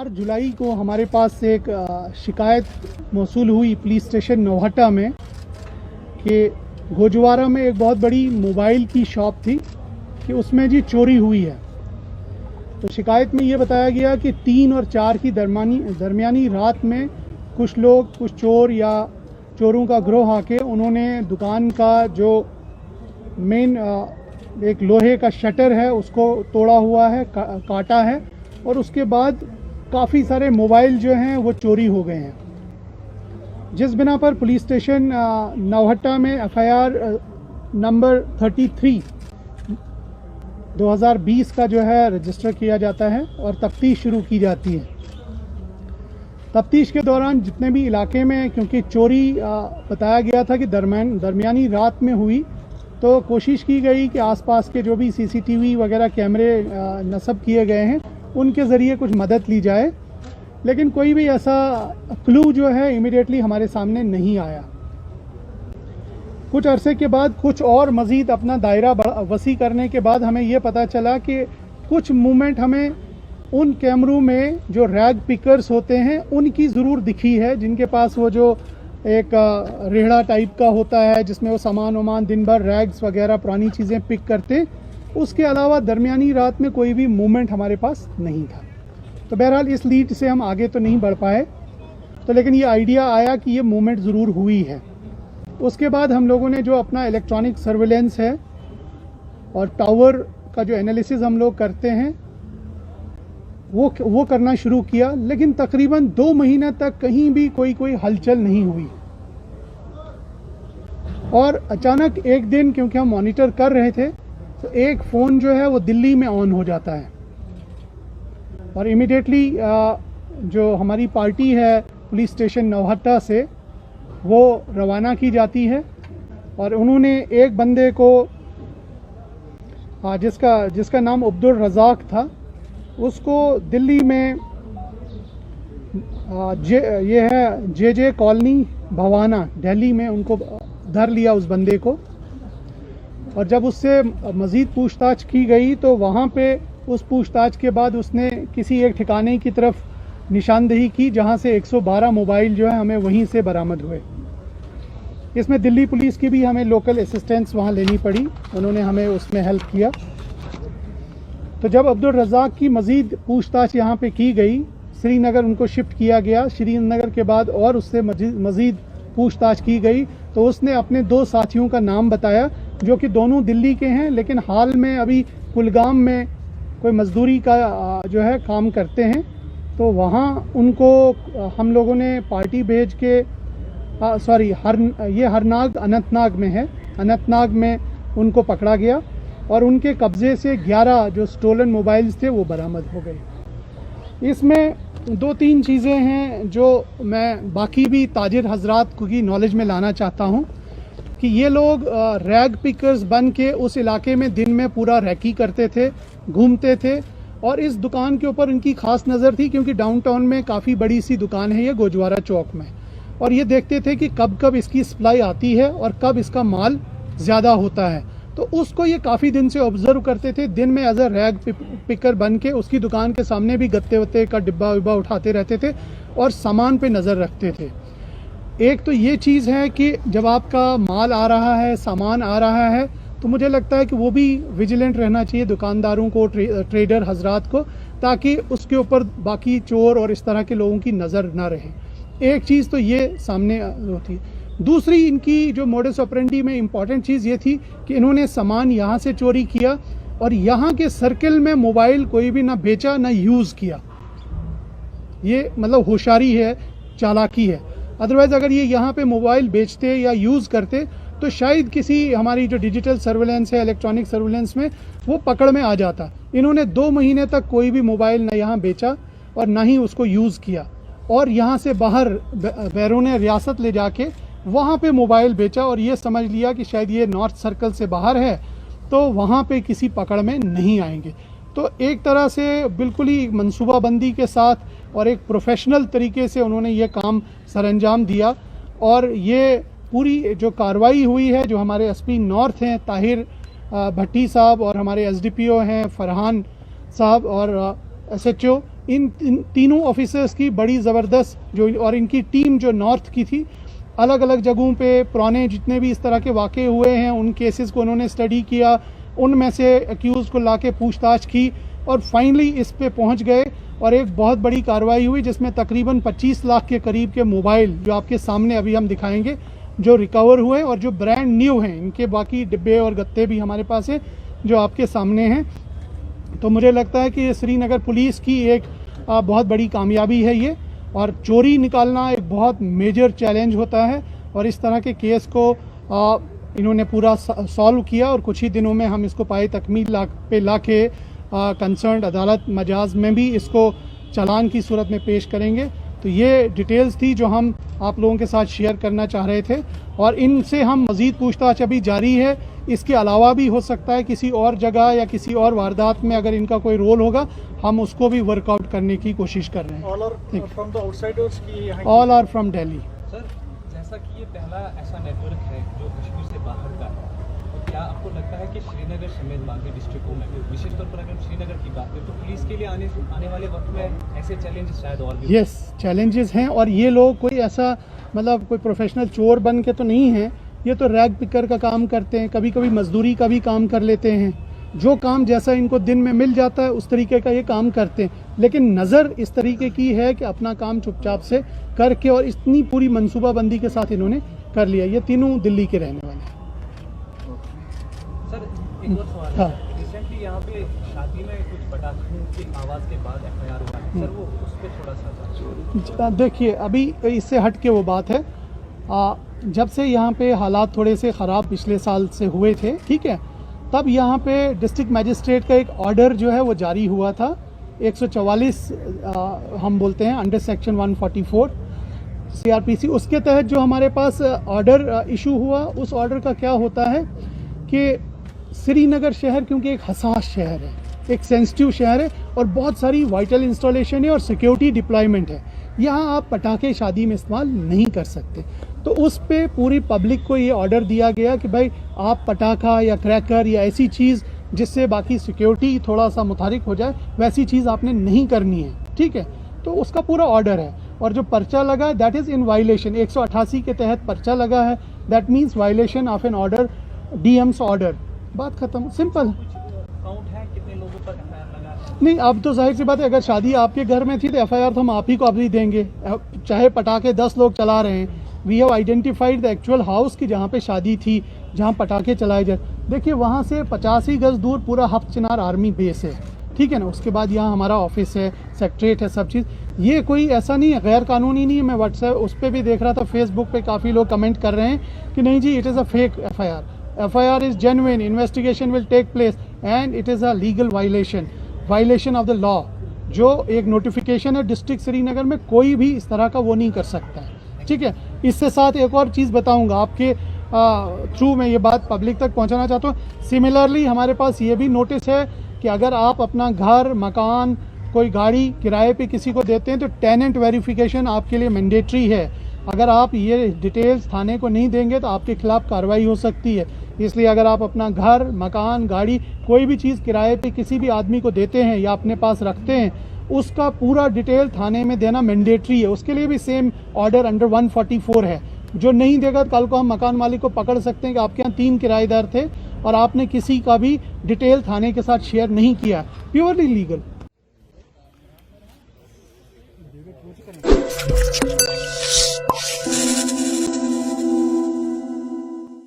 4 जुलाई को हमारे पास से एक शिकायत मौसूल हुई पुलिस स्टेशन नौहट्टा में कि गोजवारा में एक बहुत बड़ी मोबाइल की शॉप थी कि उसमें जी चोरी हुई है। तो शिकायत में ये बताया गया कि 3 और 4 की दरमियानी रात में कुछ लोग, कुछ चोर या चोरों का गिरोह आके उन्होंने दुकान का जो मेन एक लोहे का शटर है उसको तोड़ा हुआ है, काटा है, और उसके बाद काफ़ी सारे मोबाइल जो हैं वो चोरी हो गए हैं। जिस बिना पर पुलिस स्टेशन नौहट्टा में FIR नंबर 33 2020 का जो है रजिस्टर किया जाता है और तफ्तीश शुरू की जाती है। तफ्तीश के दौरान जितने भी इलाके में, क्योंकि चोरी बताया गया था कि दरमियानी रात में हुई, तो कोशिश की गई कि आसपास के जो भी CCTV वगैरह कैमरे नस्ब किए गए हैं उनके ज़रिए कुछ मदद ली जाए, लेकिन कोई भी ऐसा क्लू जो है इमीडिएटली हमारे सामने नहीं आया। कुछ अरसे के बाद कुछ और मज़ीद अपना दायरा वसी करने के बाद हमें ये पता चला कि कुछ मूवमेंट हमें उन कैमरों में जो रैग पिकर्स होते हैं उनकी ज़रूर दिखी है, जिनके पास वो जो एक रेहड़ा टाइप का होता है जिसमें वो सामान वामान दिन भर रैग्स वगैरह पुरानी चीज़ें पिक करते। उसके अलावा दरमियानी रात में कोई भी मूवमेंट हमारे पास नहीं था। तो बहरहाल इस लीड से हम आगे तो नहीं बढ़ पाए, तो लेकिन ये आइडिया आया कि ये मूवमेंट ज़रूर हुई है। उसके बाद हम लोगों ने जो अपना इलेक्ट्रॉनिक सर्विलेंस है और टावर का जो एनालिसिस हम लोग करते हैं वो करना शुरू किया, लेकिन तकरीबन 2 महीने तक कहीं भी कोई हलचल नहीं हुई। और अचानक एक दिन, क्योंकि हम मॉनिटर कर रहे थे, तो एक फ़ोन जो है वो दिल्ली में ऑन हो जाता है और इमीडिएटली जो हमारी पार्टी है पुलिस स्टेशन नौहट्टा से वो रवाना की जाती है और उन्होंने एक बंदे को जिसका नाम अब्दुल रज़ाक था, उसको दिल्ली में ये है JJ कॉलोनी भवाना दिल्ली में उनको धर लिया उस बंदे को। और जब उससे मज़ीद पूछताछ की गई तो वहाँ पे उस पूछताछ के बाद उसने किसी एक ठिकाने की तरफ निशानदेही की जहाँ से 112 मोबाइल जो है हमें वहीं से बरामद हुए। इसमें दिल्ली पुलिस की भी हमें लोकल असिस्टेंस वहाँ लेनी पड़ी, उन्होंने हमें उसमें हेल्प किया। तो जब अब्दुल रज़ाक की मज़ीद पूछताछ यहाँ पे की गई, श्रीनगर उनको शिफ्ट किया गया। श्रीनगर के बाद और उससे मज़ीद पूछताछ की गई तो उसने अपने 2 साथियों का नाम बताया जो कि दोनों दिल्ली के हैं, लेकिन हाल में अभी कुलगाम में कोई मजदूरी का जो है काम करते हैं। तो वहाँ उनको हम लोगों ने पार्टी भेज के ये हरनाग अनंतनाग में है, अनंतनाग में उनको पकड़ा गया और उनके कब्ज़े से 11 जो स्टोलन मोबाइल्स थे वो बरामद हो गए। इसमें 2-3 चीज़ें हैं जो मैं बाकी भी ताजिर हजरात की नॉलेज में लाना चाहता हूँ कि ये लोग रैग पिकर्स बन के उस इलाके में दिन में पूरा रैकी करते थे, घूमते थे। और इस दुकान के ऊपर इनकी ख़ास नज़र थी क्योंकि डाउनटाउन में काफ़ी बड़ी सी दुकान है ये गोजवारा चौक में, और ये देखते थे कि कब कब इसकी सप्लाई आती है और कब इसका माल ज़्यादा होता है। तो उसको ये काफ़ी दिन से ऑब्ज़र्व करते थे। दिन में एज अ रैग पिकर बन के उसकी दुकान के सामने भी गत्ते वत्ते का डिब्बा विब्बा उठाते रहते थे और सामान पे नज़र रखते थे। एक तो ये चीज़ है कि जब आपका माल आ रहा है, सामान आ रहा है, तो मुझे लगता है कि वो भी विजिलेंट रहना चाहिए दुकानदारों को, ट्रेडर हजरात को, ताकि उसके ऊपर बाकी चोर और इस तरह के लोगों की नज़र ना रहे। एक चीज़ तो ये सामने होती है। दूसरी, इनकी जो मोडस ऑपरेंडी में इम्पॉर्टेंट चीज़ ये थी कि इन्होंने सामान यहाँ से चोरी किया और यहाँ के सर्किल में मोबाइल कोई भी ना बेचा ना यूज़ किया। ये मतलब होशियारी है, चालाकी है। अदरवाइज़ अगर ये यहाँ पे मोबाइल बेचते या यूज़ करते तो शायद किसी हमारी जो डिजिटल सर्विलेंस है, इलेक्ट्रॉनिक सर्विलेंस में वो पकड़ में आ जाता। इन्होंने 2 महीने तक कोई भी मोबाइल ना यहाँ बेचा और ना ही उसको यूज़ किया, और यहाँ से बाहर बैरून रियासत ले जाके वहाँ पे मोबाइल बेचा और ये समझ लिया कि शायद ये नॉर्थ सर्कल से बाहर है तो वहाँ पे किसी पकड़ में नहीं आएंगे। तो एक तरह से बिल्कुल ही मनसूबाबंदी के साथ और एक प्रोफेशनल तरीके से उन्होंने ये काम सरअंजाम दिया। और ये पूरी जो कार्रवाई हुई है, जो हमारे SP नॉर्थ हैं ताहिर भट्टी साहब और हमारे SDPO हैं फरहान साहब और SHO, तीनों ऑफिसर्स की बड़ी ज़बरदस्त जो और इनकी टीम जो नॉर्थ की थी, अलग अलग जगहों पे पुराने जितने भी इस तरह के वाक़े हुए हैं उन केसेस को उन्होंने स्टडी किया, उनमें से एक्यूज़ को लाके पूछताछ की और फाइनली इस पे पहुंच गए और एक बहुत बड़ी कार्रवाई हुई जिसमें तकरीबन 25 लाख के करीब के मोबाइल जो आपके सामने अभी हम दिखाएंगे जो रिकवर हुए और जो ब्रांड न्यू हैं, इनके बाकी डिब्बे और गत्ते भी हमारे पास हैं जो आपके सामने हैं। तो मुझे लगता है कि श्रीनगर पुलिस की एक बहुत बड़ी कामयाबी है ये, और चोरी निकालना एक बहुत मेजर चैलेंज होता है और इस तरह के केस को इन्होंने पूरा सॉल्व किया और कुछ ही दिनों में हम इसको पाए तकमील पे लाके कंसर्न अदालत मजाज में भी इसको चालान की सूरत में पेश करेंगे। तो ये डिटेल्स थी जो हम आप लोगों के साथ शेयर करना चाह रहे थे और इनसे हम मज़ीद पूछताछ अभी जारी है। इसके अलावा भी हो सकता है किसी और जगह या किसी और वारदात में अगर इनका कोई रोल होगा, हम उसको भी वर्कआउट करने की कोशिश कर रहे हैं। All are from Delhi. Sir, जैसा कि ये पहला ऐसा नेटवर्क है जो कश्मीर से बाहर का है, तो क्या आपको लगता है कि श्रीनगर समेत बाकी डिस्ट्रिक्टों में, विशेष तौर पर अगर श्रीनगर की बात करें, तो पुलिस के लिए आने वाले वक्त में ऐसे चैलेंजेस शायद और भी? यस, चैलेंजेस हैं और ये लोग कोई ऐसा मतलब कोई प्रोफेशनल चोर बन के तो नहीं है, ये तो रैग पिकर का काम करते हैं, कभी कभी मजदूरी का भी काम कर लेते हैं, जो काम जैसा इनको दिन में मिल जाता है उस तरीके का ये काम करते हैं। लेकिन नज़र इस तरीके की है कि अपना काम चुपचाप से करके और इतनी पूरी मनसूबाबंदी के साथ इन्होंने कर लिया। ये तीनों दिल्ली के रहने वाले हैं। सर, एक और सवाल है। रिसेंटली यहाँ पे शादी में कुछ पटाखों की आवाज़ के बाद एफआईआर हुआ है, सर वो उस पर थोड़ा सा देखिए, अभी इससे हट के वो बात है, जब से यहाँ पे हालात थोड़े से ख़राब पिछले साल से हुए थे, ठीक है, तब यहाँ पे डिस्ट्रिक्ट मैजिस्ट्रेट का एक ऑर्डर जो है वो जारी हुआ था 144 हम बोलते हैं अंडर सेक्शन 144 CRPC। उसके तहत जो हमारे पास ऑर्डर इशू हुआ, उस ऑर्डर का क्या होता है कि श्रीनगर शहर क्योंकि एक हसास शहर है, एक सेंसिटिव शहर है और बहुत सारी वाइटल इंस्टॉलेशन है और सिक्योरिटी डिप्लॉयमेंट है, यहाँ आप पटाखे शादी में इस्तेमाल नहीं कर सकते। तो उस पे पूरी पब्लिक को ये ऑर्डर दिया गया कि भाई आप पटाखा या क्रैकर या ऐसी चीज़ जिससे बाकी सिक्योरिटी थोड़ा सा मुतारिक हो जाए वैसी चीज़ आपने नहीं करनी है, ठीक है। तो उसका पूरा ऑर्डर है और जो पर्चा लगा है दैट इज़ इन वायलेशन, 188 के तहत पर्चा लगा है, that means violation of an order, DM's order. बात खत्म, सिंपल। काउंट है कितने लोगों पर एफआईआर लगा? नहीं, अब तो जाहिर सी बात है, अगर शादी आपके घर में थी तो FIR तो हम आप ही को अभी देंगे, चाहे पटाखे 10 लोग चला रहे हैं। We have identified the actual house की जहाँ पे शादी थी, जहाँ पटाखे चलाए जाए। देखिए, वहाँ से 50 ही गज दूर पूरा हफ्त चिनार आर्मी बेस है, ठीक है ना। उसके बाद यहाँ हमारा ऑफिस है, सेक्रेटरीट है, सब चीज़। ये कोई ऐसा नहीं है, गैर कानूनी नहीं है। मैं व्हाट्सएप उस पर भी देख रहा था, फेसबुक पे काफ़ी लोग कमेंट कर रहे हैं कि नहीं जी, it is a fake FIR। FIR is genuine, investigation will take place and it is a legal violation of the law. जो एक नोटिफिकेशन है डिस्ट्रिक्ट श्रीनगर में, कोई भी इस तरह का वो नहीं कर सकता है, ठीक है। इससे साथ एक और चीज़ बताऊंगा आपके थ्रू, मैं ये बात पब्लिक तक पहुंचाना चाहता हूँ। सिमिलरली हमारे पास ये भी नोटिस है कि अगर आप अपना घर, मकान, कोई गाड़ी किराए पे किसी को देते हैं तो टेनेंट वेरिफिकेशन आपके लिए मैंडेटरी है। अगर आप ये डिटेल्स थाने को नहीं देंगे तो आपके खिलाफ कार्रवाई हो सकती है। इसलिए अगर आप अपना घर, मकान, गाड़ी, कोई भी चीज़ किराए पे किसी भी आदमी को देते हैं या अपने पास रखते हैं, उसका पूरा डिटेल थाने में देना मैंडेटरी है। उसके लिए भी सेम ऑर्डर अंडर 144 है। जो नहीं देगा तो कल को हम मकान मालिक को पकड़ सकते हैं कि आपके यहाँ 3 किराएदार थे और आपने किसी का भी डिटेल थाने के साथ शेयर नहीं किया। Purely legal.